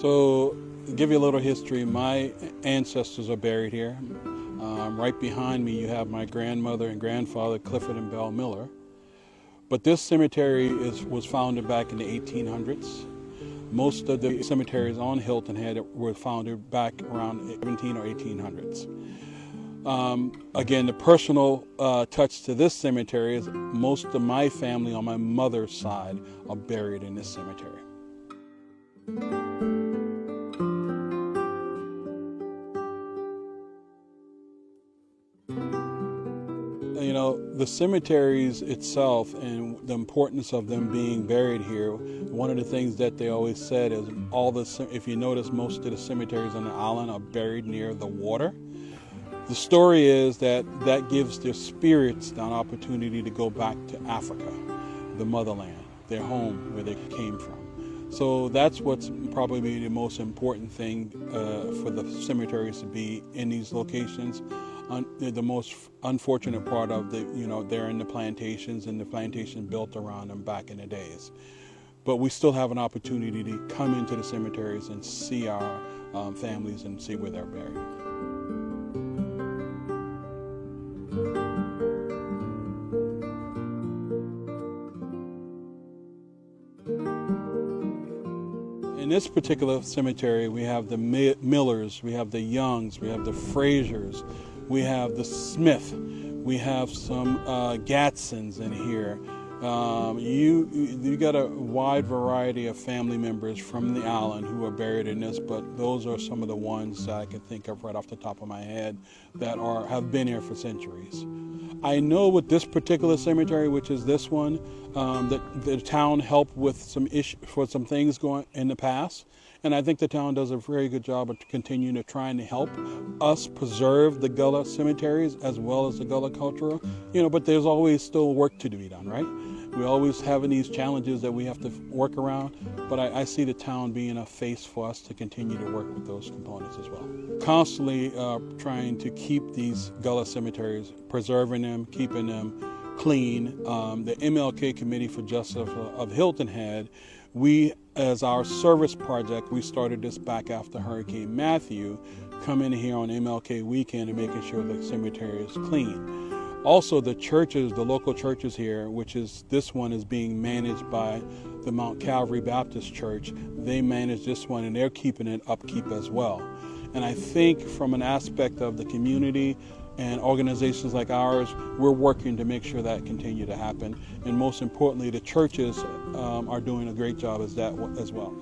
So, to give you a little history, my ancestors are buried here. Right behind me, you have my grandmother and grandfather, Clifford and Belle Miller. But this cemetery was founded back in the 1800s. Most of the cemeteries on Hilton Head were founded back around 17 or 1800s. Again, the personal touch to this cemetery is most of my family on my mother's side are buried in this cemetery. You know, the cemeteries itself and the importance of them being buried here, one of the things that they always said is if you notice, most of the cemeteries on the island are buried near the water. The story is that gives their spirits an opportunity to go back to Africa, the motherland, their home where they came from. So that's what's probably the most important thing for the cemeteries to be in these locations. The most unfortunate part of they're in the plantations, and the plantation built around them back in the days. But we still have an opportunity to come into the cemeteries and see our families and see where they're buried. In this particular cemetery, we have the Millers, we have the Youngs, we have the Frasers, we have the Smith, we have some Gadsons in here. You got a wide variety of family members from the island who are buried in this, but those are some of the ones that I can think of right off the top of my head that have been here for centuries. I know with this particular cemetery, which is this one, that the town helped with some things going in the past. And I think the town does a very good job of continuing to trying to help us preserve the Gullah cemeteries as well as the Gullah culture. But there's always still work to be done, right? We're always having these challenges that we have to work around, but I see the town being a face for us to continue to work with those components as well. Constantly trying to keep these Gullah cemeteries, preserving them, keeping them clean. The MLK Committee for Justice of Hilton Head, we, as our service project, we started this back after Hurricane Matthew, come in here on MLK weekend and making sure the cemetery is clean. Also, the churches, the local churches here, which is this one is being managed by the Mount Calvary Baptist Church. They manage this one and they're keeping it upkeep as well. And I think from an aspect of the community and organizations like ours, we're working to make sure that continue to happen. And most importantly, the churches are doing a great job as well.